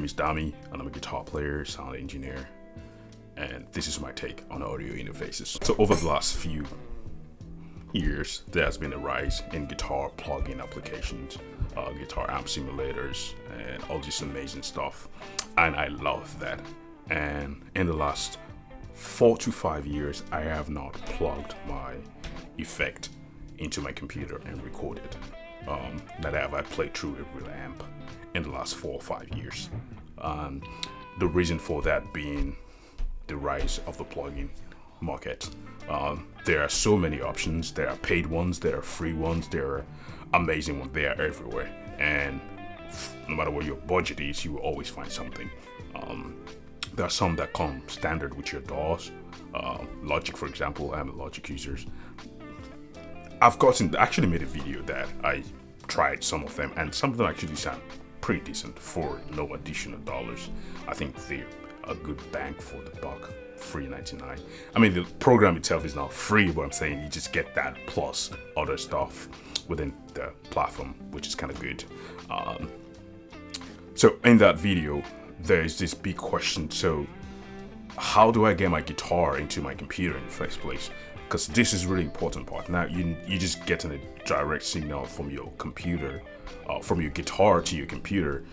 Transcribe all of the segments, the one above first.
is Dami, and I'm a guitar player, sound engineer, and this is my take on audio interfaces. So over the last few years, there has been a rise in guitar plugin applications, guitar amp simulators, and all this amazing stuff, and I love that. And in the last 4 to 5 years, I have not plugged my effect into my computer and recorded. That have I played through a real amp in the last 4 or 5 years. The reason for that being the rise of the plugin market. There are so many options. There are paid ones, there are free ones, there are amazing ones. They are everywhere, and no matter what your budget is, you will always find something. There are some that come standard with your DAWs. Logic, for example, I'm a Logic user. I've actually made a video that I tried some of them, and some of them actually sound pretty decent for no additional dollars. I think they're a good bang for the buck. Free 99. I mean, the program itself is not free, but I'm saying you just get that plus other stuff within the platform, which is kind of good. So in that video, there is this big question. So how do I get my guitar into my computer in the first place? Because this is really important part. Now you just getting a direct signal from your computer, from your guitar to your computer.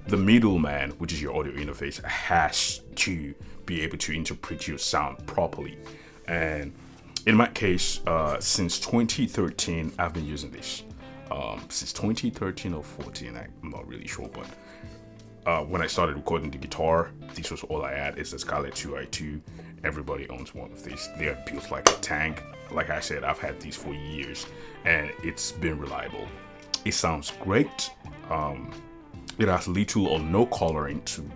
The middleman, which is your audio interface, has to be able to interpret your sound properly. And in my case, since 2013, I've been using this. Since 2013 or 14, I'm not really sure, but when I started recording the guitar, this was all I had. It's the Scarlett 2i2. Everybody owns one of these. They are built like a tank. Like I said, I've had these for years, and it's been reliable. It sounds great. It has little or no coloring to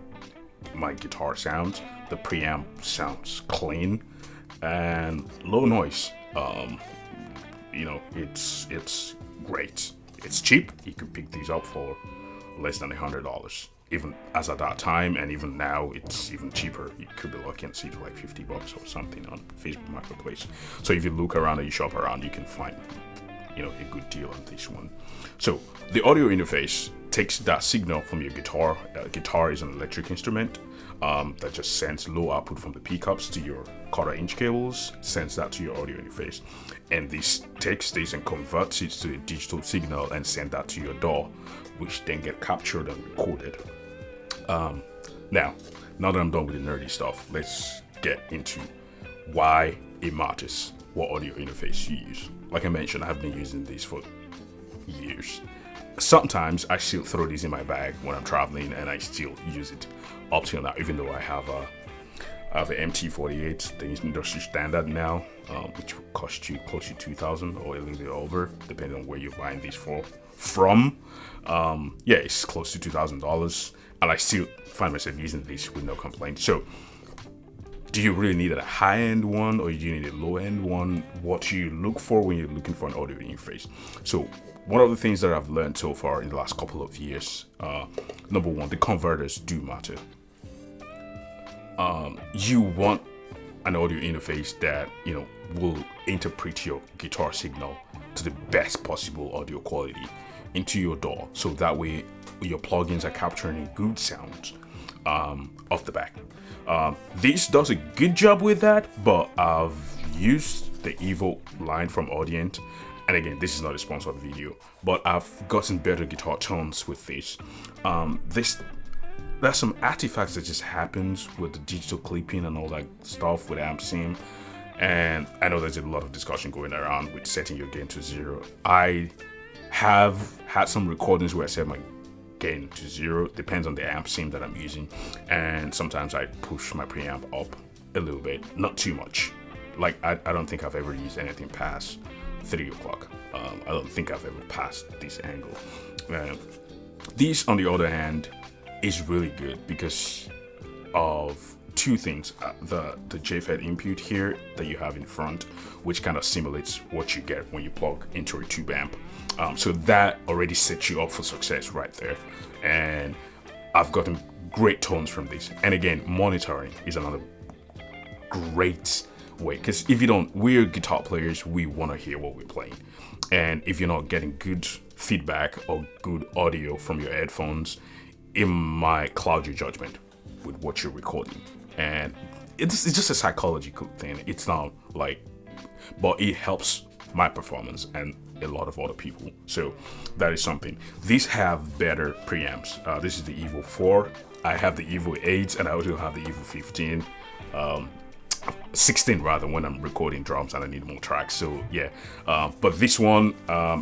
my guitar sounds. The preamp sounds clean and low noise. It's great. It's cheap. You could pick these up for less than $100. Even as at that time, and even now, it's even cheaper. You could be lucky and see it for like $50 or something on Facebook Marketplace. So if you look around or you shop around, you can find a good deal on this one. So the audio interface takes that signal from your guitar. Guitar is an electric instrument that just sends low output from the pickups to your 1/4-inch cables, sends that to your audio interface, and this takes this and converts it to a digital signal and send that to your DAW, which then get captured and recorded. Now that I'm done with the nerdy stuff, let's get into why it matters what audio interface you use. Like I mentioned, I've been using this for years. Sometimes I still throw this in my bag when I'm traveling, and I still use it up till now, even though I have an MT48, the industry standard now, which will cost you close to $2,000 or a little bit over, depending on where you're buying this from. It's close to $2,000, and I still find myself using this with no complaint. So do you really need a high-end one, or do you need a low-end one? What do you look for when you're looking for an audio interface? So one of the things that I've learned so far in the last couple of years, number one, the converters do matter. You want an audio interface that will interpret your guitar signal to the best possible audio quality into your DAW, so that way your plugins are capturing good sounds off the back. This does a good job with that, but I've used the Evo line from Audient, and again, this is not a sponsored video, but I've gotten better guitar tones with this. There's some artifacts that just happens with the digital clipping and all that stuff with amp sim, and I know there's a lot of discussion going around with setting your gain to 0. I have had some recordings where I set my gain to 0, depends on the amp sim that I'm using, and sometimes I push my preamp up a little bit, not too much. Like I don't think I've ever used anything past 3 o'clock. I don't think I've ever passed this angle. This, on the other hand, is really good because of two things. The JFET input here that you have in front, which kind of simulates what you get when you plug into a tube amp. So that already sets you up for success right there. And I've gotten great tones from this. And again, monitoring is another great way, because if you don't, we're guitar players, we want to hear what we're playing, and if you're not getting good feedback or good audio from your headphones, it might cloud your judgment with what you're recording. And it's just a psychological thing. It's not like, but it helps my performance and a lot of other people. So that is something. These have better preamps. This is the Evo 4. I have the Evo 8, and I also have the Evo 15. 16 rather, when I'm recording drums and I need more tracks. So yeah, but this one,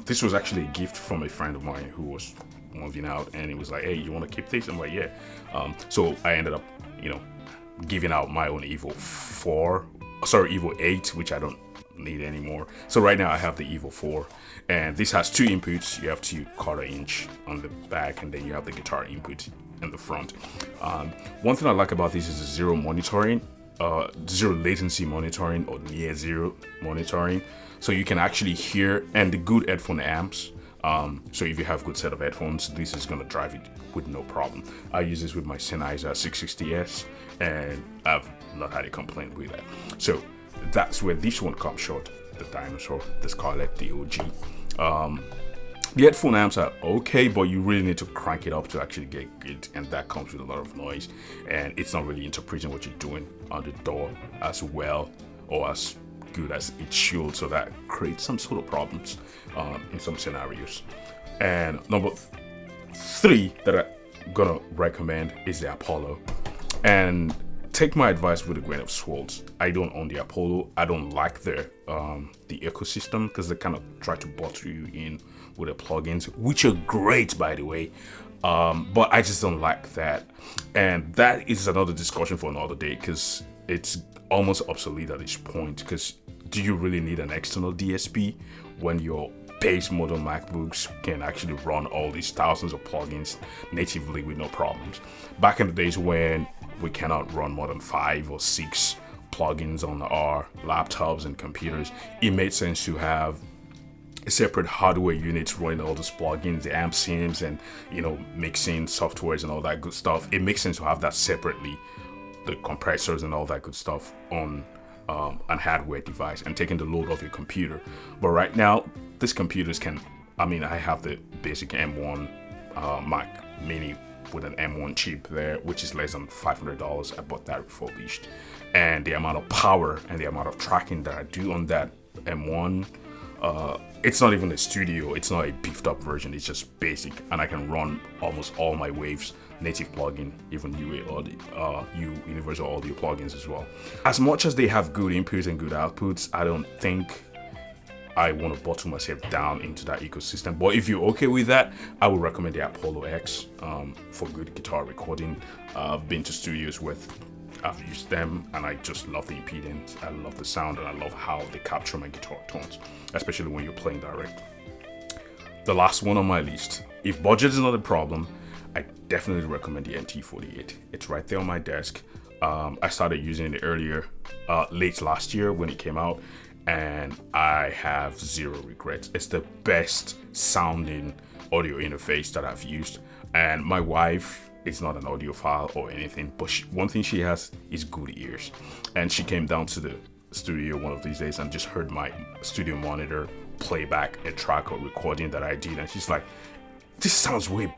this was actually a gift from a friend of mine who was moving out, and he was like, hey, you want to keep this? I'm like, yeah. So I ended up, giving out my own Evo 8, which I don't need anymore. So right now I have the Evo 4, and this has two inputs. You have 2/4 inch on the back, and then you have the guitar input in the front. One thing I like about this is the zero monitoring, zero latency monitoring, or near zero monitoring. So you can actually hear, and the good headphone amps. So if you have good set of headphones, this is gonna drive it with no problem. I use this with my Sennheiser 660S, and I've not had a complaint with that. So that's where this one comes short. The Dinosaur, the Scarlett, the OG. The headphone amps are okay, but you really need to crank it up to actually get good, and that comes with a lot of noise, and it's not really interpreting what you're doing on the door as well or as good as it should. So that creates some sort of problems in some scenarios. And number 3 that I'm gonna recommend is the Apollo. And take my advice with a grain of salt. I don't own the Apollo. I don't like the ecosystem, because they kind of try to bottle you in with the plugins, which are great, by the way. But I just don't like that. And that is another discussion for another day, because it's almost obsolete at this point. Because do you really need an external DSP when your base model MacBooks can actually run all these thousands of plugins natively with no problems? Back in the days when we cannot run more than 5 or 6 plugins on our laptops and computers, it made sense to have a separate hardware unit running all those plugins, the amp sims, and mixing softwares and all that good stuff. It makes sense to have that separately, the compressors and all that good stuff on an hardware device, and taking the load off your computer. But right now, these computers can, I have the basic M1 Mac Mini with an M1 chip there, which is less than $500. I bought that refurbished, and the amount of power and the amount of tracking that I do on that M1, it's not even a studio, it's not a beefed up version, it's just basic, and I can run almost all my Waves native plugin, even Universal Audio plugins as well. As much as they have good inputs and good outputs, I don't think I want to bottle myself down into that ecosystem. But if you're okay with that, I would recommend the Apollo X for good guitar recording. I've been to studios I've used them, and I just love the impedance, I love the sound, and I love how they capture my guitar tones, especially when you're playing direct. The last one on my list, if budget is not a problem, I definitely recommend the MT48. It's right there on my desk. I started using it late last year when it came out, and I have zero regrets. It's the best sounding audio interface that I've used. And my wife is not an audiophile or anything, but one thing she has is good ears. And she came down to the studio one of these days and just heard my studio monitor play back a track or recording that I did, and she's like, this sounds way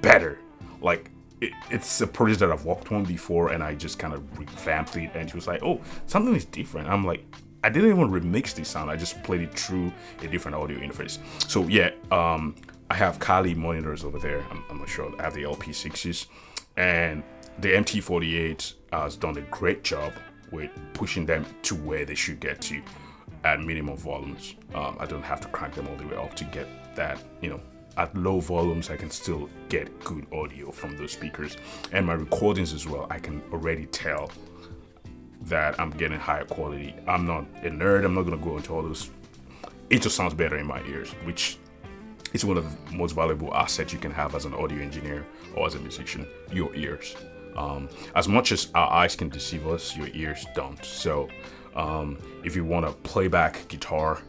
better. Like, it's a project that I've worked on before, and I just kind of revamped it, and she was like, oh, something is different. I'm like, I didn't even remix this sound, I just played it through a different audio interface. So yeah, I have Kali monitors over there. I'm not sure. I have the LP6s, and the MT48 has done a great job with pushing them to where they should get to at minimum volumes. I don't have to crank them all the way up to get that, at low volumes, I can still get good audio from those speakers. And my recordings as well, I can already tell that I'm getting higher quality. I'm not a nerd, I'm not gonna go into all those. It just sounds better in my ears, which is one of the most valuable assets you can have as an audio engineer or as a musician, your ears. As much as our eyes can deceive us, your ears don't. So if you want to play back guitar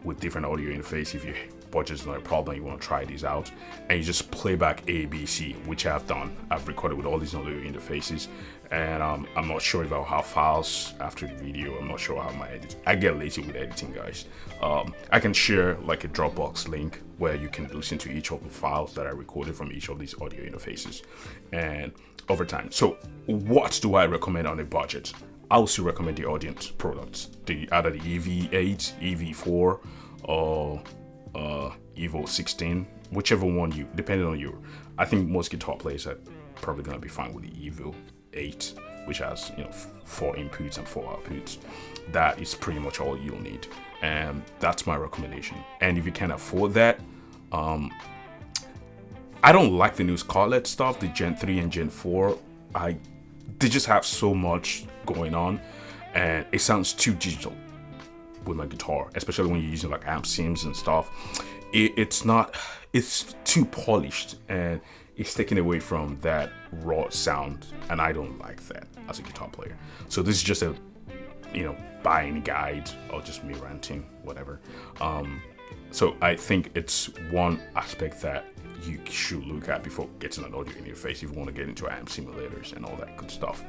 with different audio interface, if you budget is not a problem, you want to try these out, and you just play back A, B, C, which I've done. I've recorded with all these audio interfaces, and I'm not sure if I'll have files after the video. I'm not sure how my edit. I get lazy with editing, guys. I can share like a Dropbox link where you can listen to each of the files that I recorded from each of these audio interfaces, and over time. So what do I recommend on a budget? I also recommend the Audience products, either the EV8, EV4, or Evo 16, whichever one you, depending on you. I think most guitar players are probably gonna be fine with the Evo 8, which has 4 inputs and 4 outputs. That is pretty much all you'll need, and that's my recommendation. And if you can afford that, I don't like the new Scarlett stuff, the Gen 3 and Gen 4. They just have so much going on, and it sounds too digital with my guitar, especially when you're using like amp sims and stuff. It's too polished, and it's taken away from that raw sound, and I don't like that as a guitar player. So this is just a buying guide, or just me ranting, whatever. So I think it's one aspect that you should look at before getting an audio interface if you want to get into amp simulators and all that good stuff,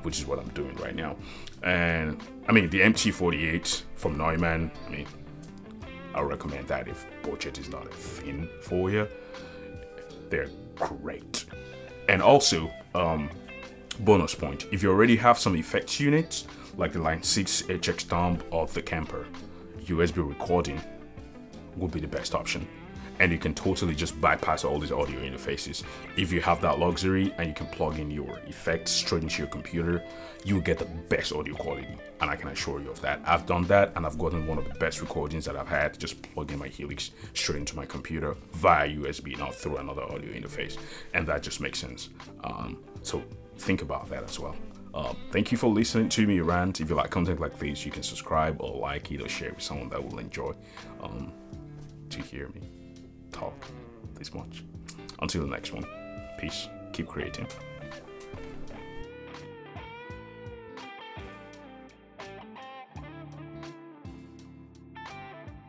which is what I'm doing right now. And I mean, the MT48 from Neumann, I recommend that if budget is not a thing for you. They're great. And also, bonus point, if you already have some effects units like the Line 6 HX Dump or the Kemper, USB recording would be the best option. And you can totally just bypass all these audio interfaces. If you have that luxury and you can plug in your effects straight into your computer, you'll get the best audio quality, and I can assure you of that. I've done that, and I've gotten one of the best recordings that I've had just plugging my Helix straight into my computer via USB, not through another audio interface, and that just makes sense. So think about that as well. Thank you for listening to me rant. If you like content like this, you can subscribe or like it or share with someone that will enjoy to hear me talk this much. Until the next one, peace. Keep creating.